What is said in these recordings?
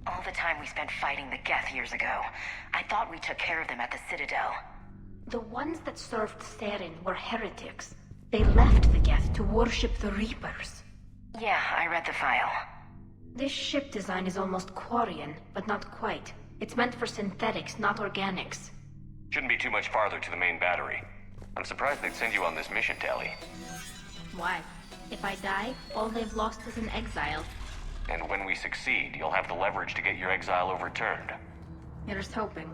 All the time we spent fighting the Geth years ago, I thought we took care of them at the Citadel. The ones that served Saren were heretics. They left the Geth to worship the Reapers. Yeah, I read the file. This ship design is almost Quarian, but not quite. It's meant for synthetics, not organics. Shouldn't be too much farther to the main battery. I'm surprised they'd send you on this mission, Tali. Why? If I die, all they've lost is an exile. And when we succeed, you'll have the leverage to get your exile overturned. Here's hoping.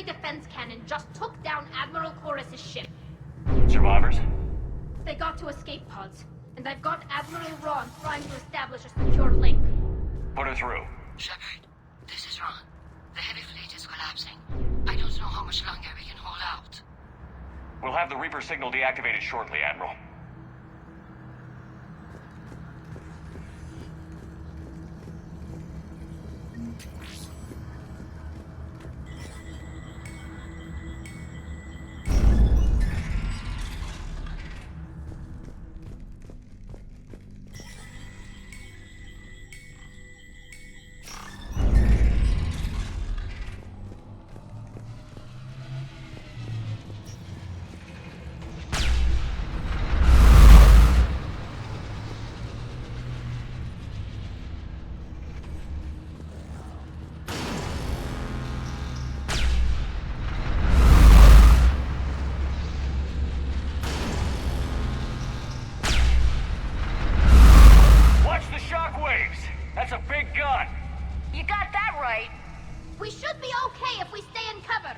Defense cannon just took down Admiral Chorus's ship. Survivors? They got to escape pods, and I've got Admiral Ron trying to establish a secure link. Put her through. Shepard, this is Ron. The heavy fleet is collapsing. I don't know how much longer we can hold out. We'll have the Reaper signal deactivated shortly, Admiral. That's a big gun! You got that right! We should be okay if we stay in cover!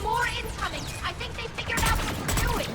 More incoming! I think they figured out what we're doing!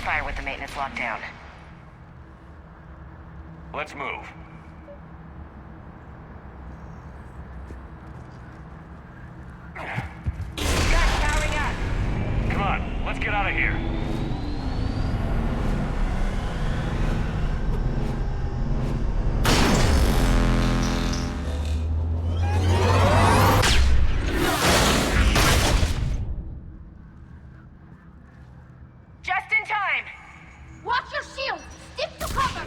fire with the maintenance lockdown. Let's move. Gas powering up! Come on, let's get out of here. Just in time! Watch your shield! Stick to cover!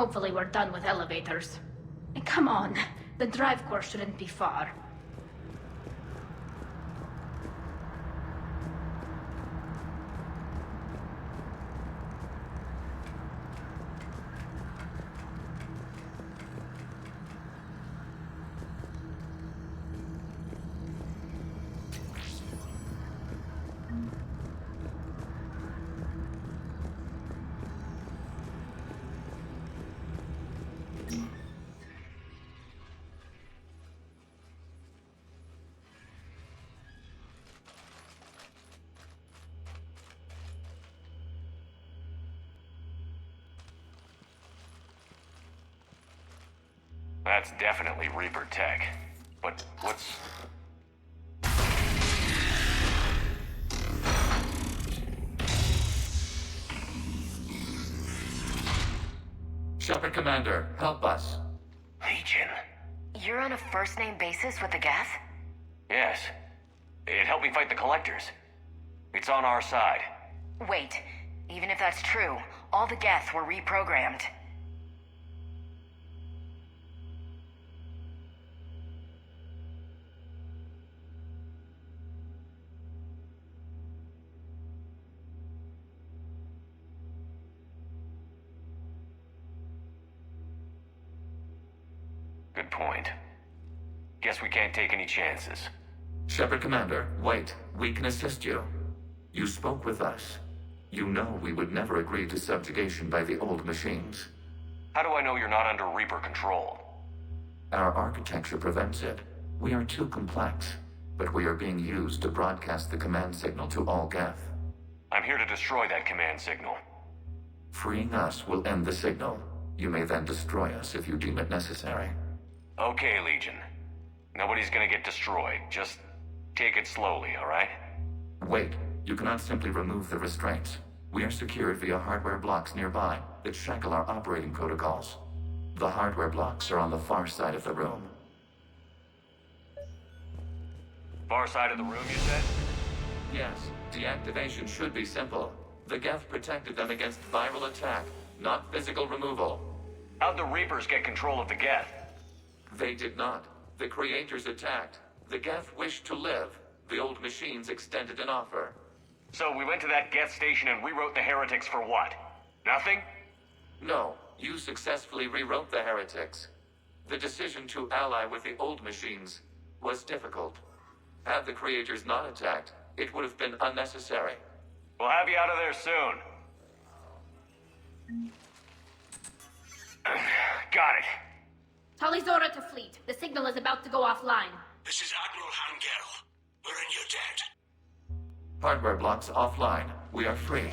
Hopefully we're done with elevators. And come on, the drive core shouldn't be far. That's definitely Reaper tech. But what's... Shepard Commander, help us. Legion? You're on a first-name basis with the Geth? Yes. It helped me fight the Collectors. It's on our side. Wait, even if that's true, all the Geth were reprogrammed. Good point. Guess we can't take any chances. Shepard Commander, wait. We can assist you. You spoke with us. You know we would never agree to subjugation by the old machines. How do I know you're not under Reaper control? Our architecture prevents it. We are too complex, but we are being used to broadcast the command signal to all Geth. I'm here to destroy that command signal. Freeing us will end the signal. You may then destroy us if you deem it necessary. Okay, Legion. Nobody's gonna get destroyed. Just take it slowly, alright? Wait, you cannot simply remove the restraints. We are secured via hardware blocks nearby that shackle our operating protocols. The hardware blocks are on the far side of the room. Far side of the room, you said? Yes, deactivation should be simple. The Geth protected them against viral attack, not physical removal. How'd the Reapers get control of the Geth? They did not. The creators attacked. The Geth wished to live. The old machines extended an offer. So we went to that Geth station and rewrote the heretics for what? Nothing? No, you successfully rewrote the heretics. The decision to ally with the old machines was difficult. Had the creators not attacked, it would have been unnecessary. We'll have you out of there soon. Got it. Talizora to fleet. The signal is about to go offline. This is Admiral Hangel. We're in your debt. Hardware blocks offline. We are free.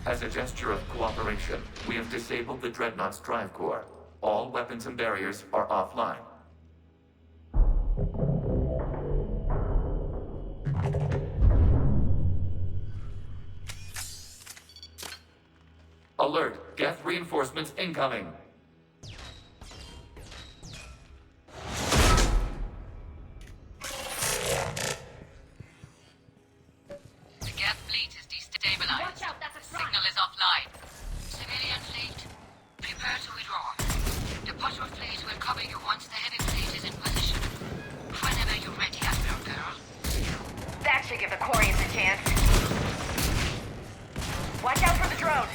As a gesture of cooperation, we have disabled the Dreadnought's drive core. All weapons and barriers are offline. Alert! Geth reinforcements incoming! The Geth fleet is destabilized. Watch out, that's a front. Signal is offline. Civilian fleet, prepare to withdraw. The bottom fleet will cover you once the heavy fleet is in position. Whenever you're ready, Admiral Girl. That should give the Quarians a chance. Watch out for the drone!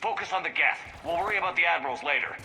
Focus on the Geth. We'll worry about the admirals later.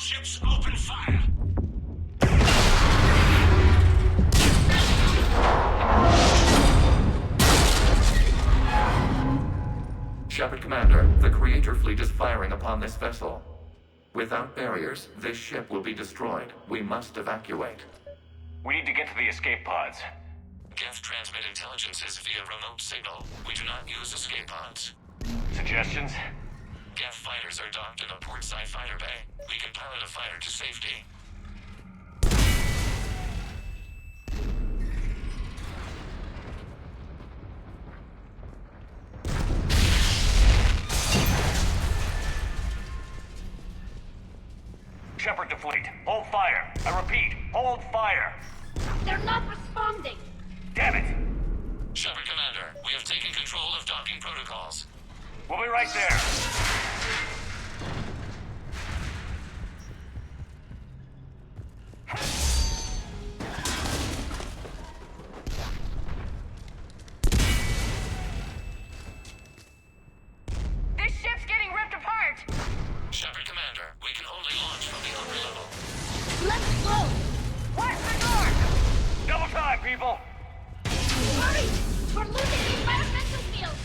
Ships open fire. Shepard Commander, the Creator fleet is firing upon this vessel. Without barriers, this ship will be destroyed. We must evacuate. We need to get to the escape pods. Geth transmit intelligences via remote signal. We do not use escape pods. Suggestions? Geth fighters are docked in a portside fighter bay. We can pilot a fighter to safety. Shepard to fleet. Hold fire. I repeat, hold fire. They're not responding. Damn it! Shepard Commander, we have taken control of docking protocols. We'll be right there. This ship's getting ripped apart! Shepard Commander, we can only launch from the upper level. Let's go! West and north! Double time, people! Hurry! We're losing the environmental field!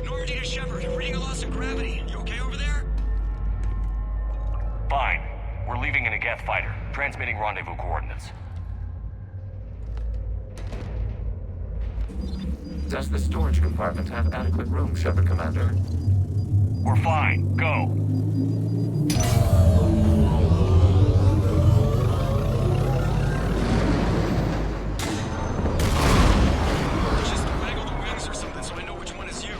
Orudie to Shepard, reading a loss of gravity. You okay over there? Fine. We're leaving in a Geth fighter. Transmitting rendezvous coordinates. Does the storage compartment have adequate room, Shepard Commander? We're fine. Go. Just waggle the wings or something so I know which one is you.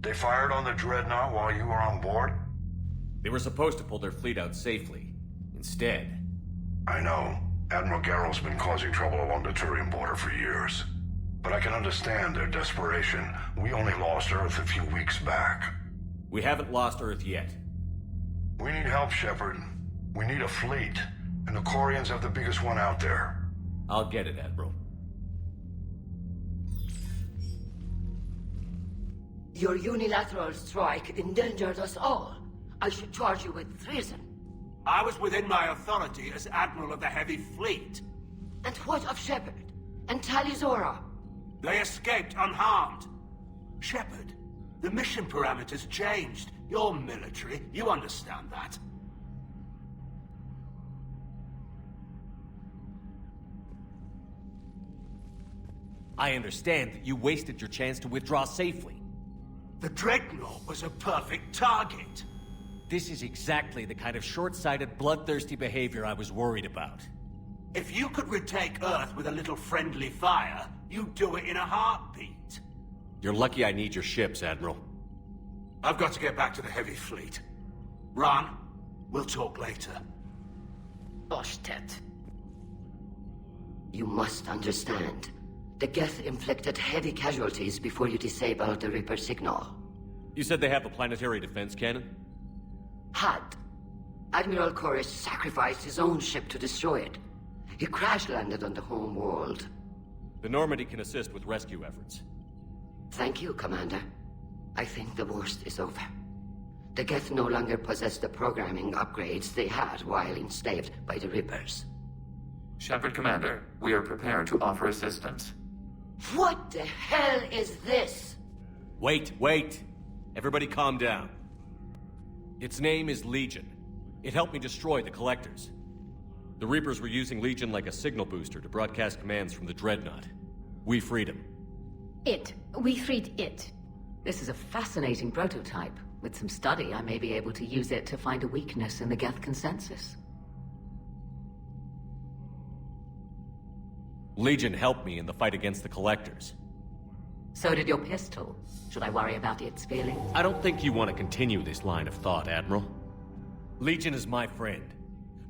They fired on the Dreadnought while you were on board? They were supposed to pull their fleet out safely. Instead, I know. Admiral Garrow's been causing trouble along the Turian border for years. But I can understand their desperation. We only lost Earth a few weeks back. we haven't lost Earth yet. We need help, Shepard. We need a fleet. And the Corians have the biggest one out there. I'll get it, Admiral. Your unilateral strike endangered us all. I should charge you with treason. I was within my authority as Admiral of the Heavy Fleet. And what of Shepard? And Talizora? They escaped unharmed. Shepard, the mission parameters changed. You're military, you understand that. I understand that you wasted your chance to withdraw safely. The Dreadnought was a perfect target. This is exactly the kind of short-sighted, bloodthirsty behavior I was worried about. If you could retake Earth with a little friendly fire, you'd do it in a heartbeat. You're lucky I need your ships, Admiral. I've got to get back to the Heavy Fleet. Ron, we'll talk later. Oshtet. You must understand. The Geth inflicted heavy casualties before you disabled the Reaper signal. You said they have a planetary defense cannon? Had. Admiral Koresh sacrificed his own ship to destroy it. He crash-landed on the home world. The Normandy can assist with rescue efforts. Thank you, Commander. I think the worst is over. The Geth no longer possess the programming upgrades they had while enslaved by the Reapers. Shepard Commander, we are prepared to offer assistance. What the hell is this? Wait. Everybody calm down. Its name is Legion. It helped me destroy the Collectors. The Reapers were using Legion like a signal booster to broadcast commands from the Dreadnought. We freed him. We freed it. This is a fascinating prototype. With some study, I may be able to use it to find a weakness in the Geth consensus. Legion helped me in the fight against the Collectors. So did your pistol. Should I worry about its feelings? I don't think you want to continue this line of thought, Admiral. Legion is my friend.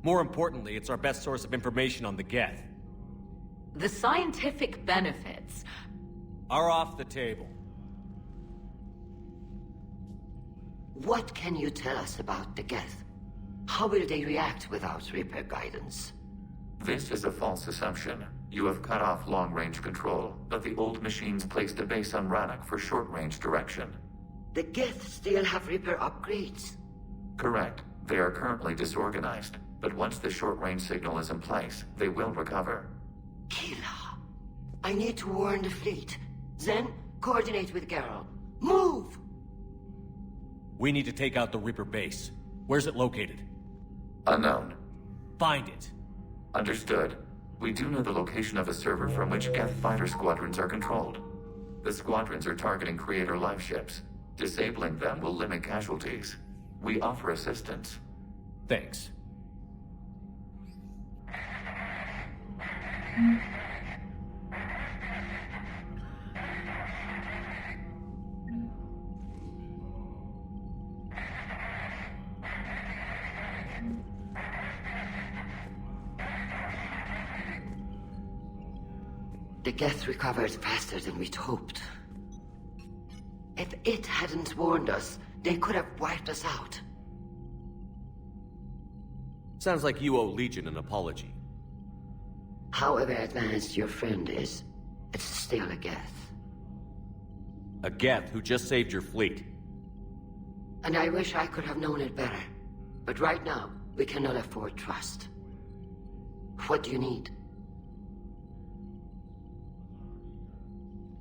More importantly, it's our best source of information on the Geth. The scientific benefits are off the table. What can you tell us about the Geth? How will they react without Reaper guidance? This is a false assumption. You have cut off long-range control, but the old machines placed a base on Rannoch for short-range direction. The Geth still have Reaper upgrades. Correct. They are currently disorganized. But once the short-range signal is in place, they will recover. Kila, I need to warn the fleet. Zen, coordinate with Geralt. Move! We need to take out the Reaper base. Where's it located? Unknown. Find it. Understood. We do know the location of a server from which Geth fighter squadrons are controlled. The squadrons are targeting Creator live ships. Disabling them will limit casualties. We offer assistance. Thanks. The Geth recovered faster than we'd hoped. If it hadn't warned us, they could have wiped us out. Sounds like you owe Legion an apology. However advanced your friend is, it's still a Geth. A Geth who just saved your fleet. And I wish I could have known it better. But right now, we cannot afford trust. What do you need?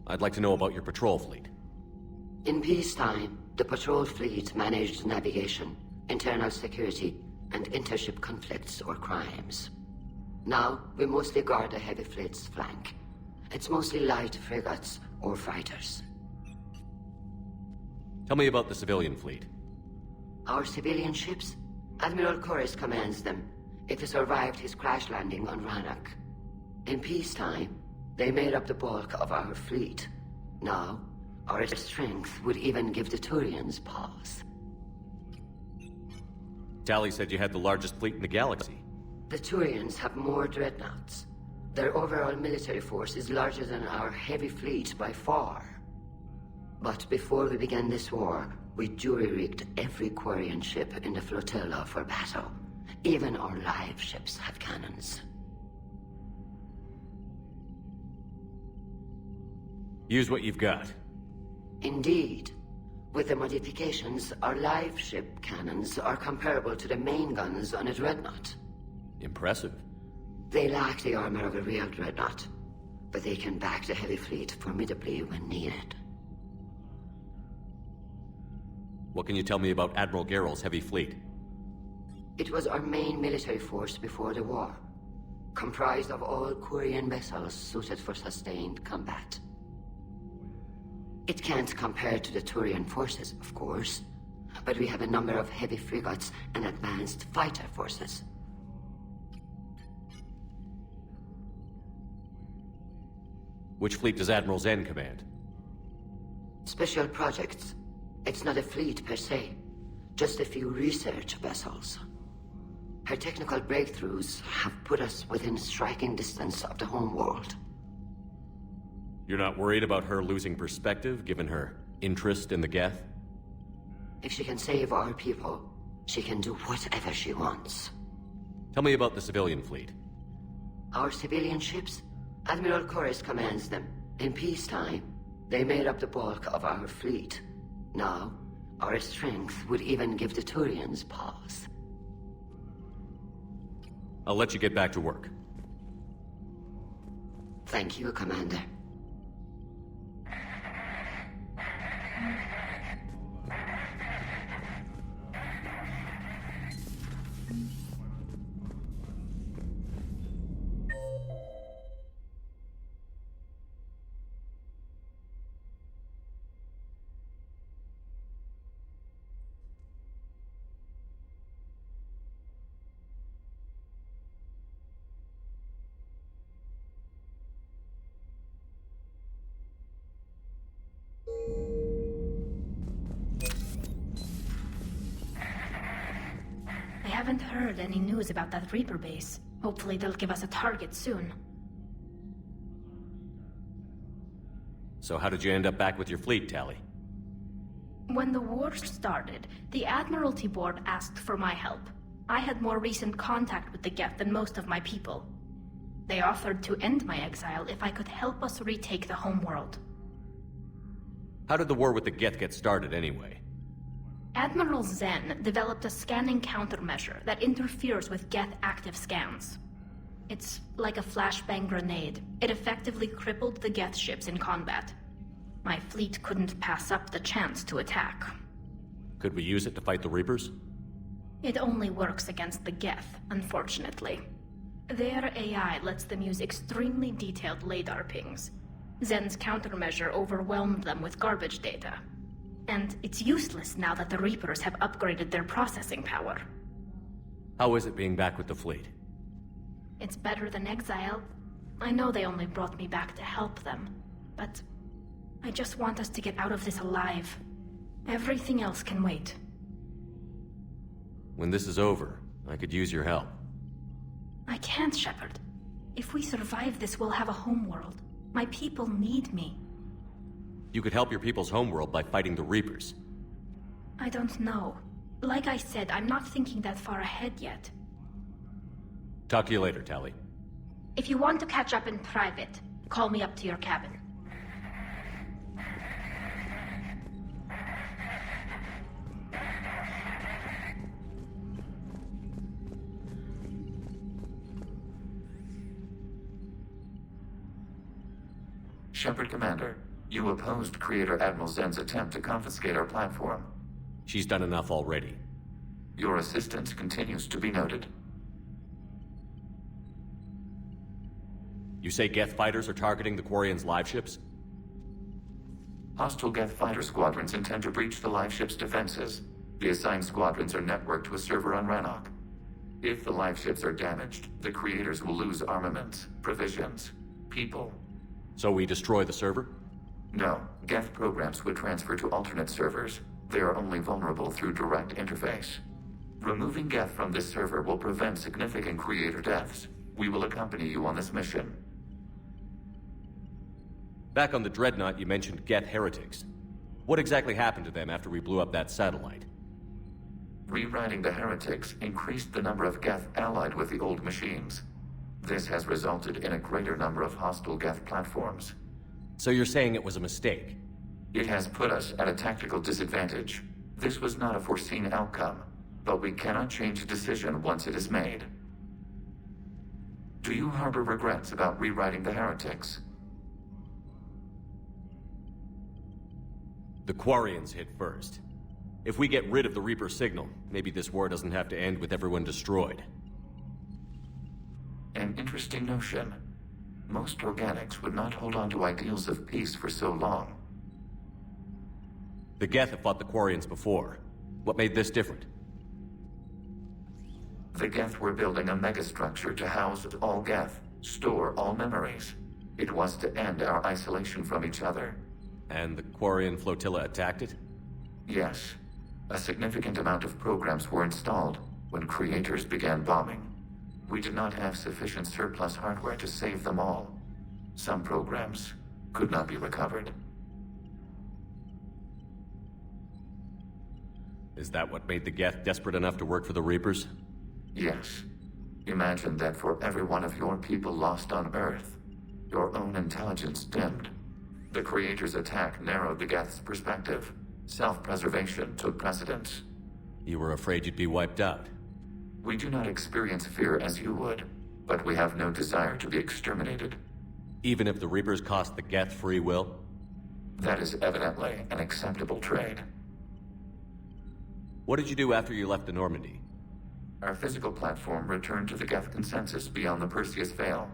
I'd like to know about your patrol fleet. In peacetime, the patrol fleet managed navigation, internal security, and intership conflicts or crimes. Now, we mostly guard the heavy fleet's flank. It's mostly light frigates or fighters. Tell me about the civilian fleet. Our civilian ships? Admiral Corus commands them. It survived his crash landing on Rannoch. In peacetime, they made up the bulk of our fleet. Now, our strength would even give the Turians pause. Tali said you had the largest fleet in the galaxy. The Turians have more dreadnoughts. Their overall military force is larger than our heavy fleet by far. But before we began this war, we jury-rigged every Quarian ship in the flotilla for battle. Even our live ships have cannons. Use what you've got. Indeed. With the modifications, our live ship cannons are comparable to the main guns on a dreadnought. Impressive. They lack the armor of a real dreadnought, but they can back the heavy fleet formidably when needed. What can you tell me about Admiral Geralt's heavy fleet? It was our main military force before the war, comprised of all Quarian vessels suited for sustained combat. It can't compare to the Turian forces, of course, but we have a number of heavy frigates and advanced fighter forces. Which fleet does Admiral Zen command? Special projects. It's not a fleet per se, just a few research vessels. Her technical breakthroughs have put us within striking distance of the homeworld. You're not worried about her losing perspective, given her interest in the Geth? If she can save our people, she can do whatever she wants. Tell me about the civilian fleet. Our civilian ships? Admiral Corus commands them. In peacetime, they made up the bulk of our fleet. Now, our strength would even give the Turians pause. I'll let you get back to work. Thank you, Commander. I haven't heard any news about that Reaper base. Hopefully they'll give us a target soon. So how did you end up back with your fleet, Tali? When the war started, the Admiralty Board asked for my help. I had more recent contact with the Geth than most of my people. They offered to end my exile if I could help us retake the homeworld. How did the war with the Geth get started, anyway? Admiral Zen developed a scanning countermeasure that interferes with Geth active scans. It's like a flashbang grenade. It effectively crippled the Geth ships in combat. My fleet couldn't pass up the chance to attack. Could we use it to fight the Reapers? It only works against the Geth, unfortunately. Their AI lets them use extremely detailed LADAR pings. Zen's countermeasure overwhelmed them with garbage data. And it's useless now that the Reapers have upgraded their processing power. How is it being back with the fleet? It's better than exile. I know they only brought me back to help them, but I just want us to get out of this alive. Everything else can wait. When this is over, I could use your help. I can't, Shepard. If we survive this, we'll have a homeworld. My people need me. You could help your people's homeworld by fighting the Reapers. I don't know. Like I said, I'm not thinking that far ahead yet. Talk to you later, Tali. If you want to catch up in private, call me up to your cabin. Shepard Commander, you opposed Creator Admiral Zen's attempt to confiscate our platform. She's done enough already. Your assistance continues to be noted. You say Geth fighters are targeting the Quarians' live ships? Hostile Geth fighter squadrons intend to breach the live ship's defenses. The assigned squadrons are networked to a server on Rannoch. If the live ships are damaged, the Creators will lose armaments, provisions, people. So we destroy the server? No, Geth programs would transfer to alternate servers. They are only vulnerable through direct interface. Removing Geth from this server will prevent significant Creator deaths. We will accompany you on this mission. Back on the Dreadnought, you mentioned Geth heretics. What exactly happened to them after we blew up that satellite? Rewriting the heretics increased the number of Geth allied with the old machines. This has resulted in a greater number of hostile Geth platforms. So you're saying it was a mistake? It has put us at a tactical disadvantage. This was not a foreseen outcome, but we cannot change a decision once it is made. Do you harbor regrets about rewriting the heretics? The Quarians hit first. If we get rid of the Reaper signal, maybe this war doesn't have to end with everyone destroyed. An interesting notion. Most organics would not hold on to ideals of peace for so long. The Geth have fought the Quarians before. What made this different? The Geth were building a megastructure to house all Geth, store all memories. It was to end our isolation from each other. And the Quarian flotilla attacked it? Yes. A significant amount of programs were installed when Creators began bombing. We did not have sufficient surplus hardware to save them all. Some programs could not be recovered. Is that what made the Geth desperate enough to work for the Reapers? Yes. Imagine that for every one of your people lost on Earth, your own intelligence dimmed. The Creator's attack narrowed the Geth's perspective. Self-preservation took precedence. You were afraid you'd be wiped out. We do not experience fear as you would, but we have no desire to be exterminated. Even if the Reapers cost the Geth free will? That is evidently an acceptable trade. What did you do after you left the Normandy? Our physical platform returned to the Geth consensus beyond the Perseus Veil.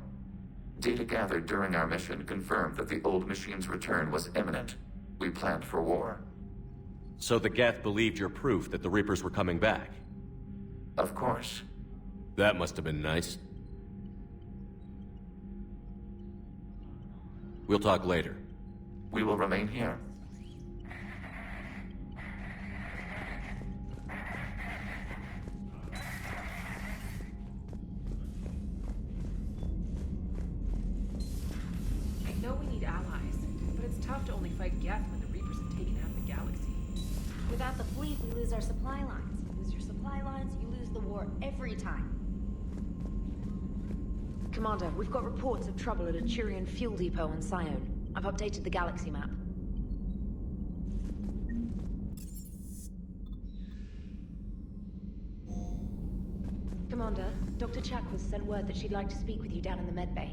Data gathered during our mission confirmed that the old machine's return was imminent. We planned for war. So the Geth believed your proof that the Reapers were coming back? Of course. That must have been nice. We'll talk later. We will remain here. I know we need allies, but it's tough to only fight Geth when the Reapers have taken out the galaxy. Without the fleet, we lose our supply lines. You lose your supply lines, you lose the war every time. Commander, we've got reports of trouble at a Turian fuel depot on Scion. I've updated the galaxy map. Commander, Dr. Chakwas sent word that she'd like to speak with you down in the medbay.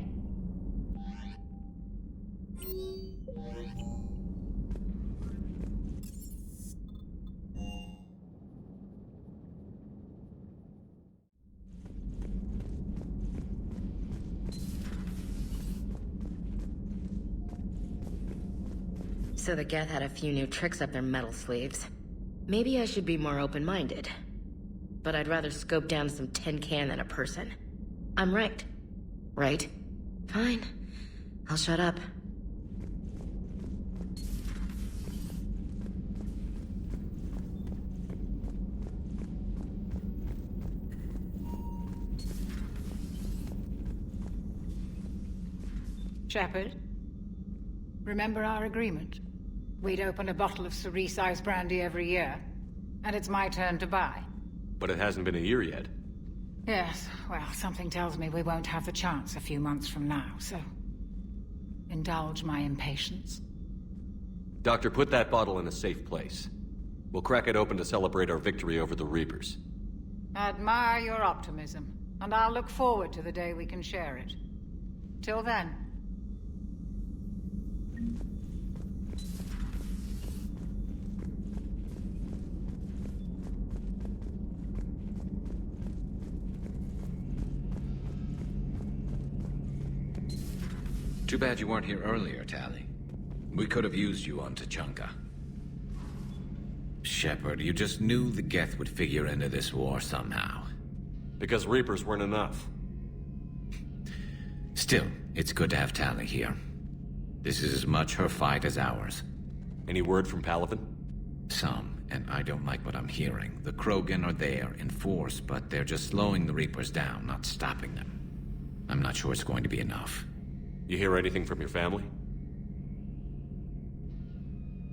So the Geth had a few new tricks up their metal sleeves. Maybe I should be more open-minded. But I'd rather scope down some tin can than a person. I'm right. Right? Fine. I'll shut up. Shepard, remember our agreement? We'd open a bottle of cerise ice brandy every year, and it's my turn to buy. But it hasn't been a year yet. Yes, well, something tells me we won't have the chance a few months from now, so... indulge my impatience. Doctor, put that bottle in a safe place. We'll crack it open to celebrate our victory over the Reapers. Admire your optimism, and I'll look forward to the day we can share it. Till then... Too bad you weren't here earlier, Tali. We could have used you on Tachanka. Shepard, you just knew the Geth would figure into this war somehow. Because Reapers weren't enough. Still, it's good to have Tali here. This is as much her fight as ours. Any word from Palaven? Some, and I don't like what I'm hearing. The Krogan are there in force, but they're just slowing the Reapers down, not stopping them. I'm not sure it's going to be enough. You hear anything from your family?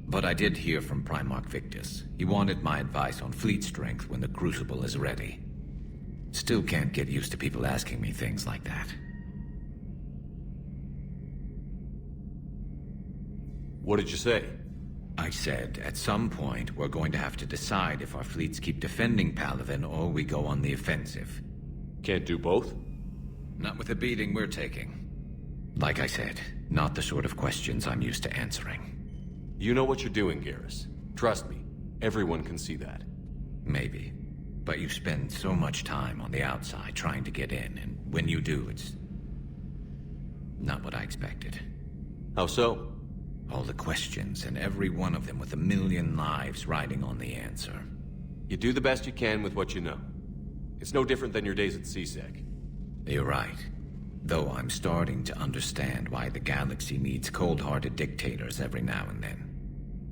But I did hear from Primarch Victus. He wanted my advice on fleet strength when the Crucible is ready. Still can't get used to people asking me things like that. What did you say? I said, at some point, we're going to have to decide if our fleets keep defending Palaven or we go on the offensive. Can't do both? Not with the beating we're taking. Like I said, not the sort of questions I'm used to answering. You know what you're doing, Garrus. Trust me, everyone can see that. Maybe. But you spend so much time on the outside trying to get in, and when you do, it's... not what I expected. How so? All the questions, and every one of them with a million lives riding on the answer. You do the best you can with what you know. It's no different than your days at CSEC. You're right. Though I'm starting to understand why the galaxy needs cold-hearted dictators every now and then.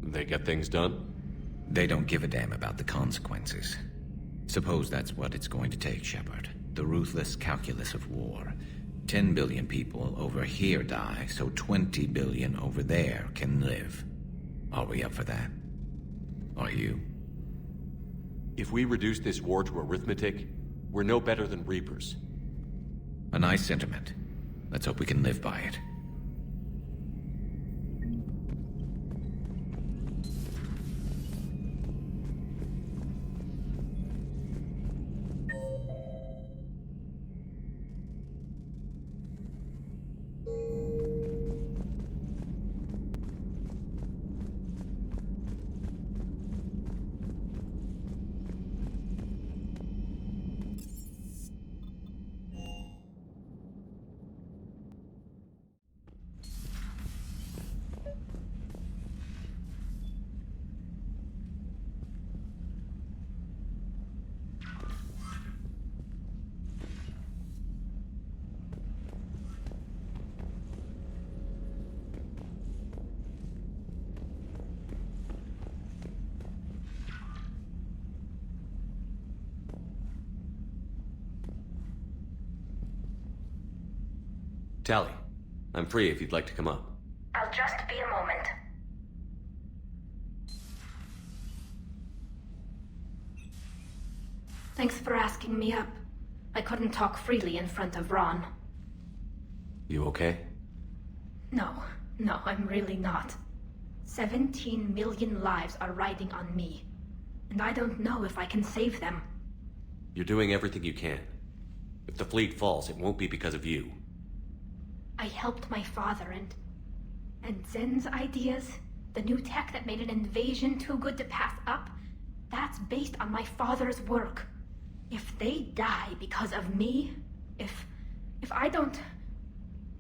They get things done? They don't give a damn about the consequences. Suppose that's what it's going to take, Shepard. The ruthless calculus of war. 10 billion people over here die, so 20 billion over there can live. Are we up for that? Are you? If we reduce this war to arithmetic, we're no better than Reapers. A nice sentiment. Let's hope we can live by it. Tali, I'm free if you'd like to come up. I'll just be a moment. Thanks for asking me up. I couldn't talk freely in front of Ron. You okay? No, I'm really not. 17 million lives are riding on me. And I don't know if I can save them. You're doing everything you can. If the fleet falls, it won't be because of you. I helped my father and Zen's ideas, the new tech that made an invasion too good to pass up, that's based on my father's work. If they die because of me, if I don't...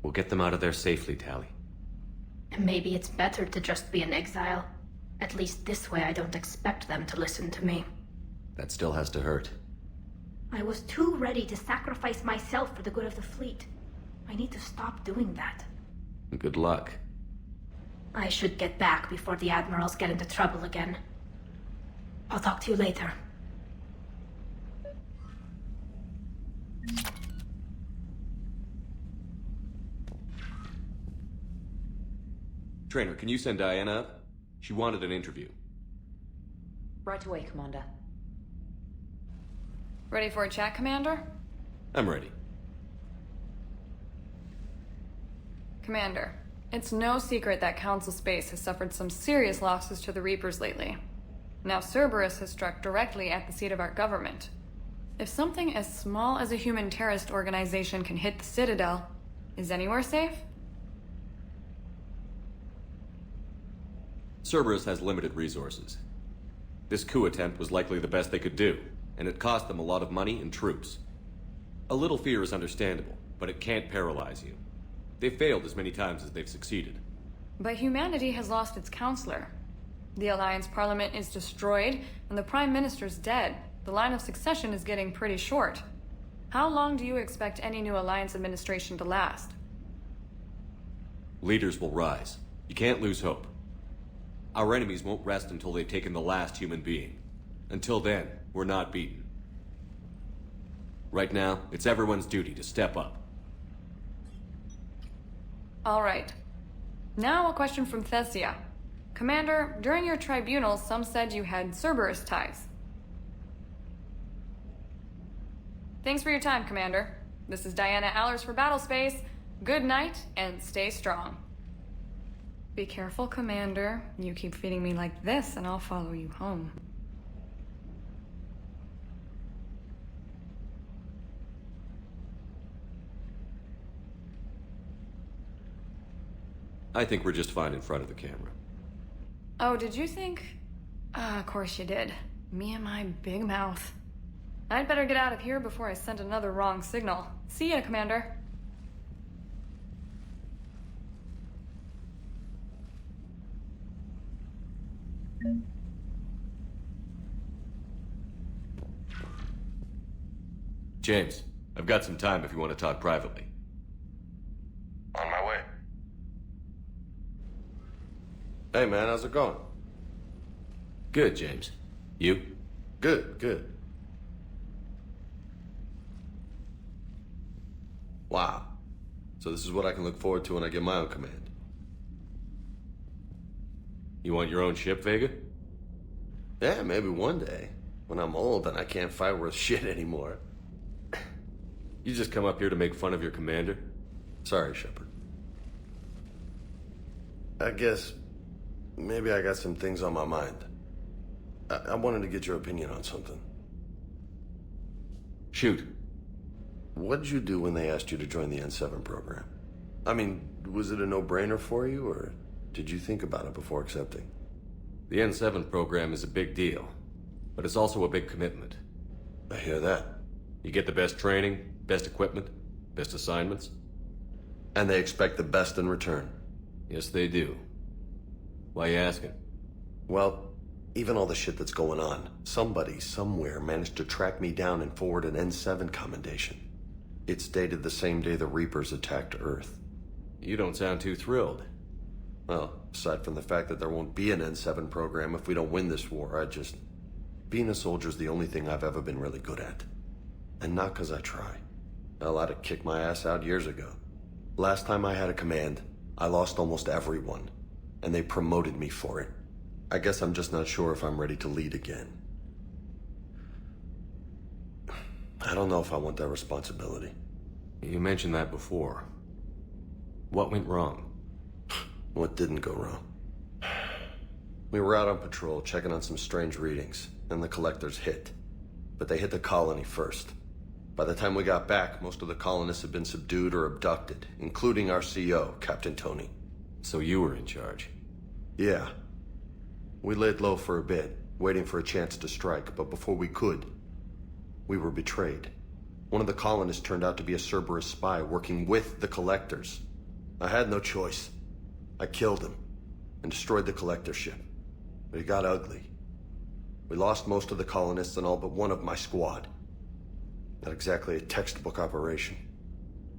We'll get them out of there safely, Tally. Maybe it's better to just be in exile. At least this way I don't expect them to listen to me. That still has to hurt. I was too ready to sacrifice myself for the good of the fleet. I need to stop doing that. Good luck. I should get back before the admirals get into trouble again. I'll talk to you later. Trainer, can you send Diana up? She wanted an interview. Right away, Commander. Ready for a chat, Commander? I'm ready. Commander, it's no secret that Council Space has suffered some serious losses to the Reapers lately. Now Cerberus has struck directly at the seat of our government. If something as small as a human terrorist organization can hit the Citadel, is anywhere safe? Cerberus has limited resources. This coup attempt was likely the best they could do, and it cost them a lot of money and troops. A little fear is understandable, but it can't paralyze you. They've failed as many times as they've succeeded. But humanity has lost its counselor. The Alliance Parliament is destroyed, and the Prime Minister's dead. The line of succession is getting pretty short. How long do you expect any new Alliance administration to last? Leaders will rise. You can't lose hope. Our enemies won't rest until they've taken the last human being. Until then, we're not beaten. Right now, it's everyone's duty to step up. All right. Now a question from Thessia. Commander, during your tribunal, some said you had Cerberus ties. Thanks for your time, Commander. This is Diana Allers for Battlespace. Good night, and stay strong. Be careful, Commander. You keep feeding me like this, and I'll follow you home. I think we're just fine in front of the camera. Oh, did you think? Of course you did. Me and my big mouth. I'd better get out of here before I send another wrong signal. See ya, Commander. James, I've got some time if you want to talk privately. On my way. Hey man, how's it going? Good, James. You? Good, good. Wow. So this is what I can look forward to when I get my own command. You want your own ship, Vega? Yeah, maybe one day. When I'm old and I can't fight worth shit anymore. You just come up here to make fun of your commander? Sorry, Shepard. I guess maybe I got some things on my mind. I wanted to get your opinion on something. Shoot. What did you do when they asked you to join the N7 program? I mean, was it a no-brainer for you, or did you think about it before accepting? The N7 program is a big deal, but it's also a big commitment. I hear that. You get the best training, best equipment, best assignments. And they expect the best in return. Yes, they do. Why you asking? Well, even all the shit that's going on, somebody somewhere managed to track me down and forward an N7 commendation. It's dated the same day the Reapers attacked Earth. You don't sound too thrilled. Well, aside from the fact that there won't be an N7 program if we don't win this war, being a soldier's the only thing I've ever been really good at. And not because I try. Hell, I'd have kicked my ass out years ago. Last time I had a command, I lost almost everyone. And they promoted me for it. I guess I'm just not sure if I'm ready to lead again. I don't know if I want that responsibility. You mentioned that before. What went wrong? What didn't go wrong? We were out on patrol, checking on some strange readings, and the collectors hit. But they hit the colony first. By the time we got back, most of the colonists had been subdued or abducted, including our CO, Captain Tony. So you were in charge? Yeah. We laid low for a bit, waiting for a chance to strike, but before we could, we were betrayed. One of the colonists turned out to be a Cerberus spy working with the Collectors. I had no choice. I killed him and destroyed the Collector ship. But it got ugly. We lost most of the colonists and all but one of my squad. Not exactly a textbook operation.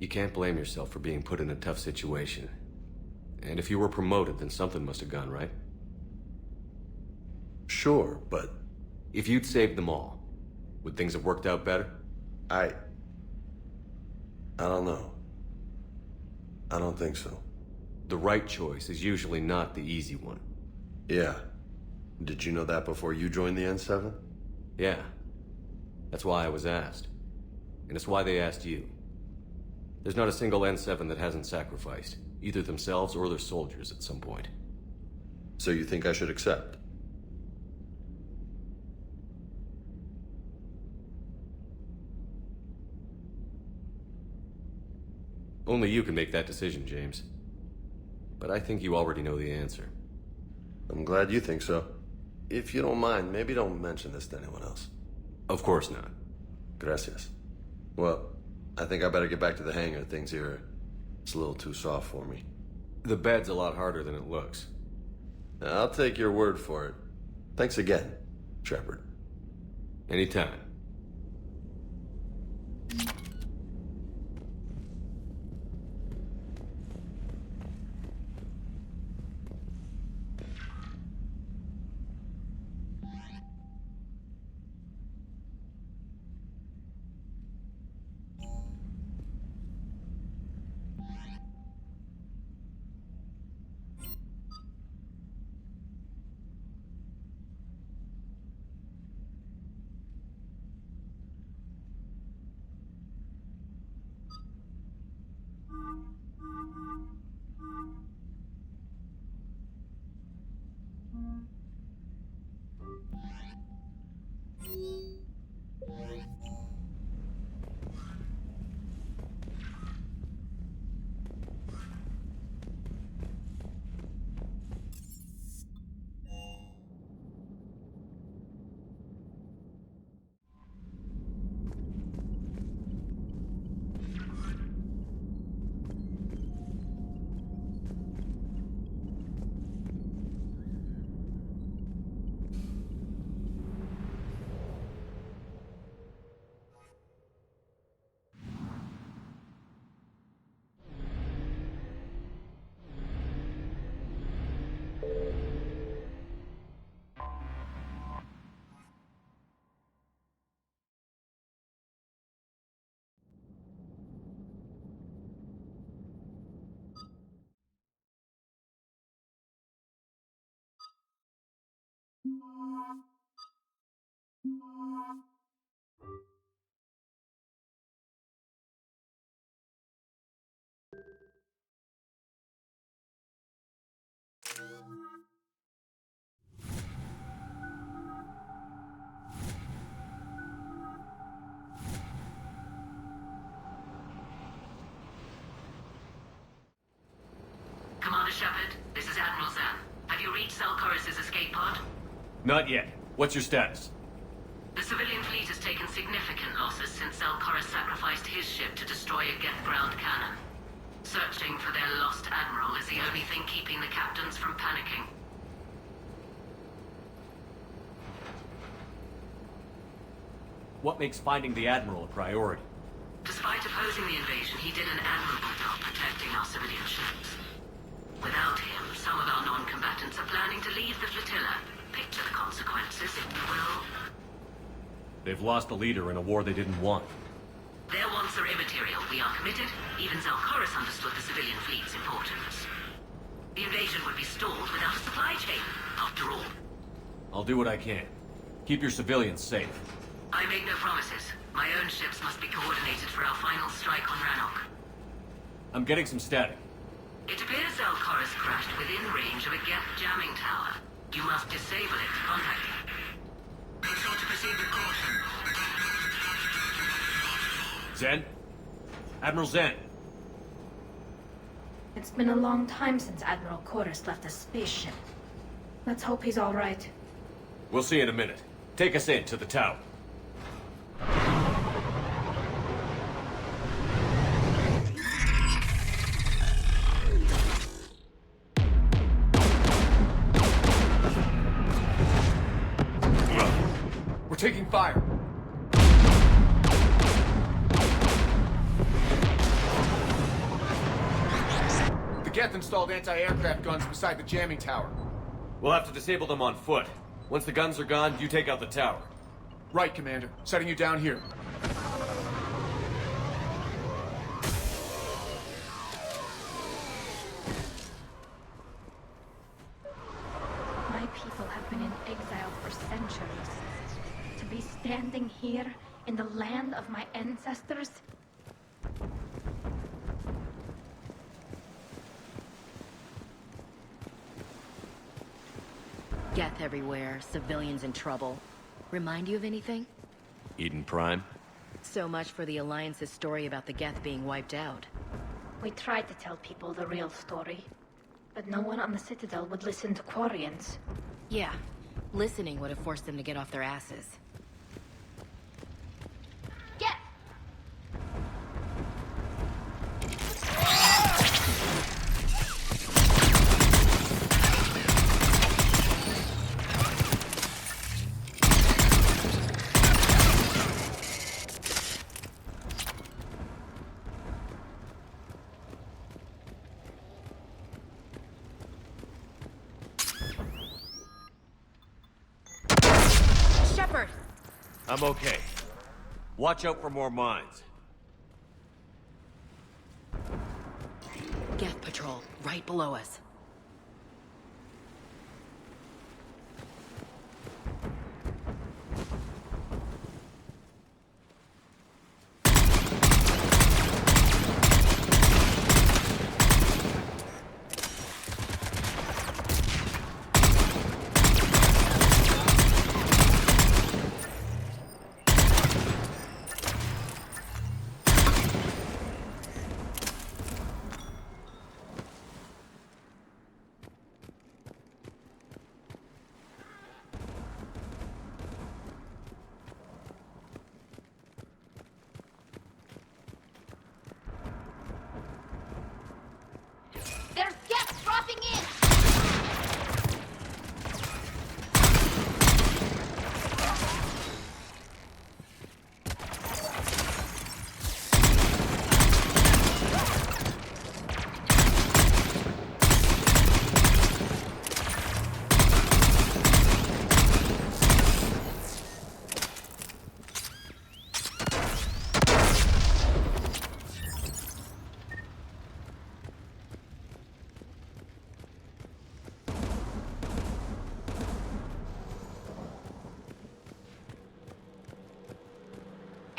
You can't blame yourself for being put in a tough situation. And if you were promoted, then something must have gone right. Sure, but... If you'd saved them all, would things have worked out better? I don't know. I don't think so. The right choice is usually not the easy one. Yeah. Did you know that before you joined the N7? Yeah. That's why I was asked. And it's why they asked you. There's not a single N7 that hasn't sacrificed, either themselves or their soldiers at some point. So you think I should accept? Only you can make that decision, James. But I think you already know the answer. I'm glad you think so. If you don't mind, maybe don't mention this to anyone else. Of course not. Gracias. Well, I think I better get back to the hangar. Things here, it's a little too soft for me. The bed's a lot harder than it looks. I'll take your word for it. Thanks again, Shepard. Anytime. Commander Shepard, this is Admiral Zan. Have you reached Zelkorus' escape pod? Not yet. What's your status? The civilian fleet has taken significant losses since Zelkorus sacrificed his ship to destroy a Geth ground cannon. Searching for their lost admiral is the only thing keeping the captains from panicking. What makes finding the Admiral a priority? Despite opposing the invasion, he did an admirable job protecting our civilian ships. Without him, some of our non-combatants are planning to leave the flotilla. Picture the consequences, if you will. They've lost a leader in a war they didn't want. Their wants are immaterial. We are committed. Even Zelkorus understood the civilian fleet's importance. The invasion would be stalled without a supply chain, after all. I'll do what I can. Keep your civilians safe. I make no promises. My own ships must be coordinated for our final strike on Rannoch. I'm getting some static. It appears Zelkorus crashed within range of a Geth jamming tower. You must disable it to contact it. Be sure to proceed with caution. Zen? Admiral Zen? It's been a long time since Admiral Chorus left a spaceship. Let's hope he's all right. We'll see in a minute. Take us in to the tower. We're taking fire. The Geth installed anti-aircraft guns beside the jamming tower. We'll have to disable them on foot. Once the guns are gone, you take out the tower. Right, Commander. Setting you down here. My people have been in exile for centuries. To be standing here in the land of my ancestors? Geth everywhere, civilians in trouble. Remind you of anything? Eden Prime? So much for the Alliance's story about the Geth being wiped out. We tried to tell people the real story, but no one on the Citadel would listen to Quarians. Yeah, listening would have forced them to get off their asses. Shepard! I'm okay. Watch out for more mines. Geth patrol, right below us. There's Geth dropping in!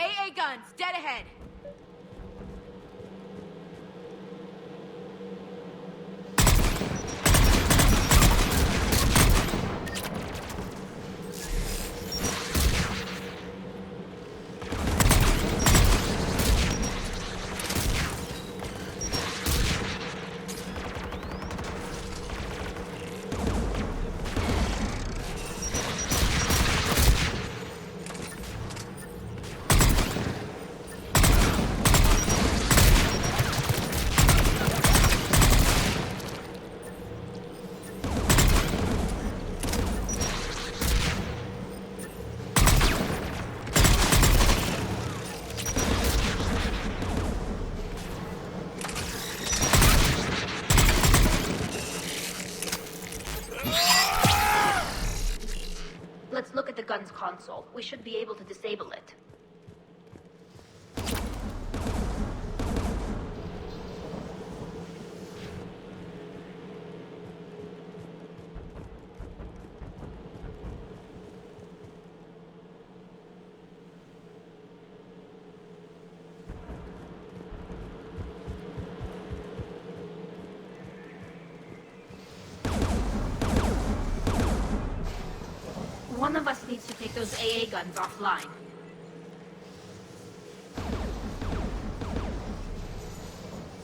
AA guns, dead ahead! Let's look at the gun's console. We should be able to disable it. One of us needs to take those AA guns offline.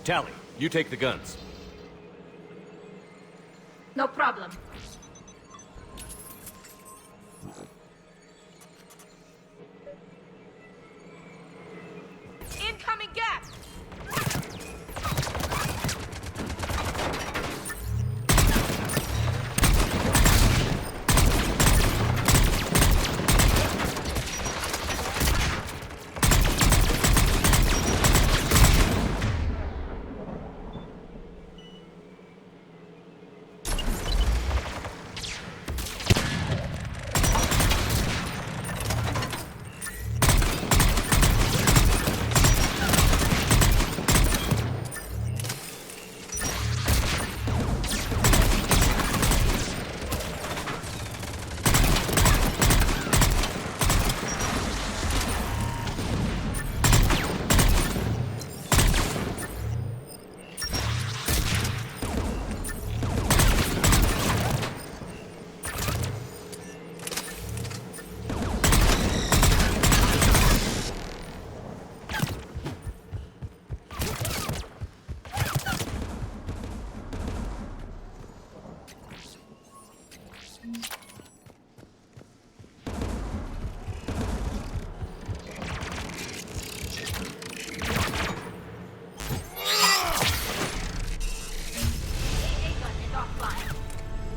Tally, you take the guns. No problem. Incoming gas!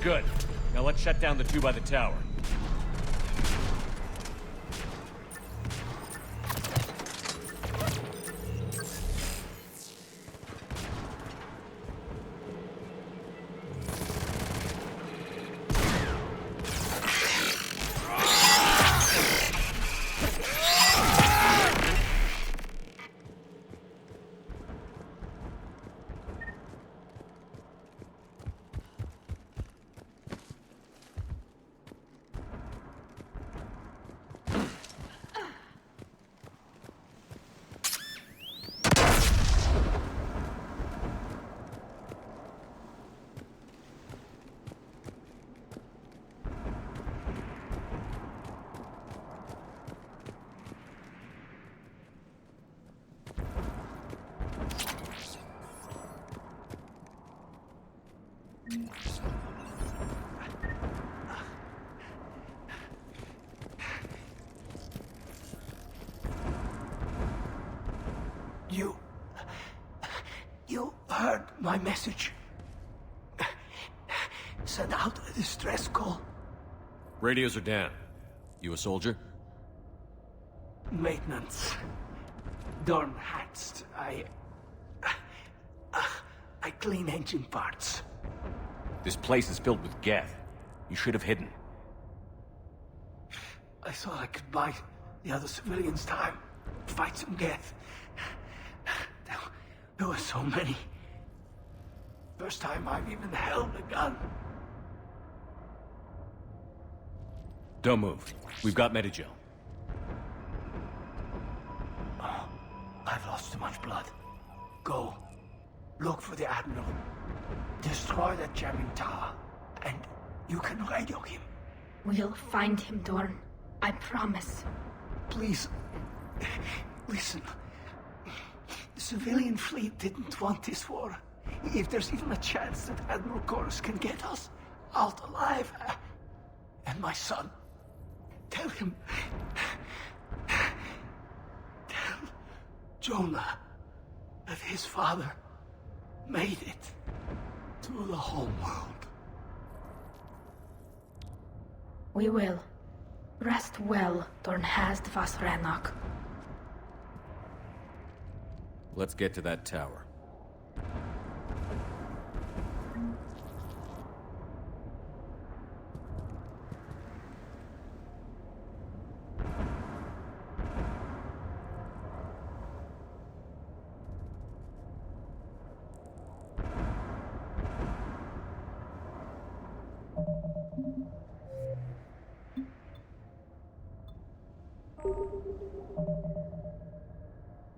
Good. Now let's shut down the two by the tower. You heard my message. Send out a distress call. Radios are down. You a soldier? Maintenance. Dorn hatched. I clean engine parts. This place is filled with Geth. You should have hidden. I thought I could buy the other civilians time. Fight some Geth. There were so many. First time I've even held a gun. Don't move. We've got Medigel. Oh, I've lost too much blood. Go. Look for the Admiral. Destroy that jamming tower. And you can radio him. We'll find him, Dorn. I promise. Please. Listen. The civilian fleet didn't want this war. If there's even a chance that Admiral Chorus can get us out alive, and my son, tell him, tell Jonah that his father made it to the home world. We will. Rest well, Dorn Hast vas Rannoch. Let's get to that tower.